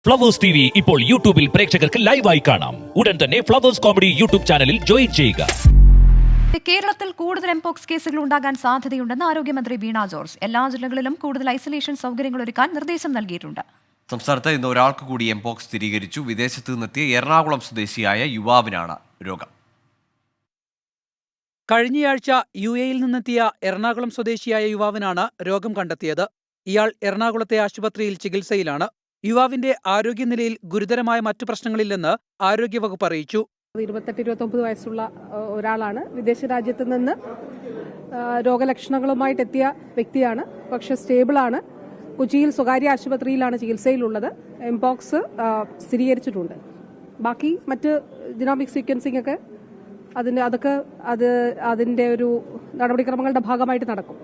Flowers TV ഇപ്പോൾ യൂട്യൂബിൽ പ്രേക്ഷകർക്ക് ലൈവായി കാണാം. ഉടൻ തന്നെ ഫ്ലവേഴ്സ് കോമഡി യൂട്യൂബ് ചാനലിൽ ജോയിൻ ചെയ്യുക. കേരളത്തിൽ കൂടുതൽ എംപോക്സ് കേസുകൾ ഉണ്ടാകാൻ സാധ്യതയുണ്ടെന്ന് ആരോഗ്യമന്ത്രി വീണ ജോർജ്. എല്ലാ ജില്ലകളിലും കൂടുതൽ ഐസൊലേഷൻ സൗകര്യങ്ങൾ ഒരുക്കാൻ നിർദ്ദേശം നൽകിയിട്ടുണ്ട്. സംസ്ഥാനത്ത് ഇന്ന് ഒരാൾക്ക് കൂടി എംപോക്സ് സ്ഥിരീകരിച്ചു. വിദേശത്ത് നിന്നെത്തിയ എറണാകുളം സ്വദേശിയായ യുവാവിനാണ് രോഗം. കഴിഞ്ഞയാഴ്ച യുഎയിൽ നിന്നെത്തിയ എറണാകുളം സ്വദേശിയായ യുവാവിനാണ് രോഗം കണ്ടെത്തിയത്. ഇയാൾ എറണാകുളത്തെ ആശുപത്രിയിൽ ചികിത്സയിലാണ്. യുവാവിന്റെ ആരോഗ്യനിലയിൽ ഗുരുതരമായ മറ്റു പ്രശ്നങ്ങളില്ലെന്ന് ആരോഗ്യവകുപ്പ് അറിയിച്ചു. 28-29 വയസ്സുള്ള ഒരാളാണ്. വിദേശ രാജ്യത്ത് നിന്ന് രോഗലക്ഷണങ്ങളുമായിട്ട് എത്തിയ വ്യക്തിയാണ്. പക്ഷെ സ്റ്റേബിളാണ്. കൊച്ചിയിൽ സ്വകാര്യ ആശുപത്രിയിലാണ് ചികിത്സയിലുള്ളത്. എംപോക്സ് സ്ഥിരീകരിച്ചിട്ടുണ്ട്. ബാക്കി മറ്റ് ജിനോമിക് സീക്വൻസിംഗ് ഒക്കെ അതിന്റെ ഒരു നടപടിക്രമങ്ങളുടെ ഭാഗമായിട്ട് നടക്കും.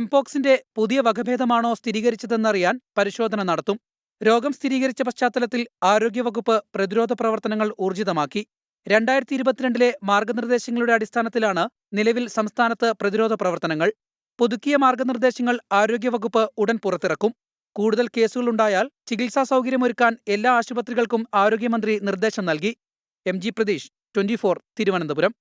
എംപോക്സിന്റെ പുതിയ വകഭേദമാണോ സ്ഥിരീകരിച്ചതെന്നറിയാൻ പരിശോധന നടത്തും. രോഗം സ്ഥിരീകരിച്ച പശ്ചാത്തലത്തിൽ ആരോഗ്യവകുപ്പ് പ്രതിരോധ പ്രവർത്തനങ്ങൾ ഊർജിതമാക്കി. 2022 മാർഗനിർദ്ദേശങ്ങളുടെ അടിസ്ഥാനത്തിലാണ് നിലവിൽ സംസ്ഥാനത്ത് പ്രതിരോധ പ്രവർത്തനങ്ങൾ. പുതുക്കിയ മാർഗനിർദ്ദേശങ്ങൾ ആരോഗ്യവകുപ്പ് ഉടൻ പുറത്തിറക്കും. കൂടുതൽ കേസുകളുണ്ടായാൽ ചികിത്സാ സൗകര്യമൊരുക്കാൻ എല്ലാ ആശുപത്രികൾക്കും ആരോഗ്യമന്ത്രി നിർദ്ദേശം നൽകി. MG പ്രതീഷ്, 24, തിരുവനന്തപുരം.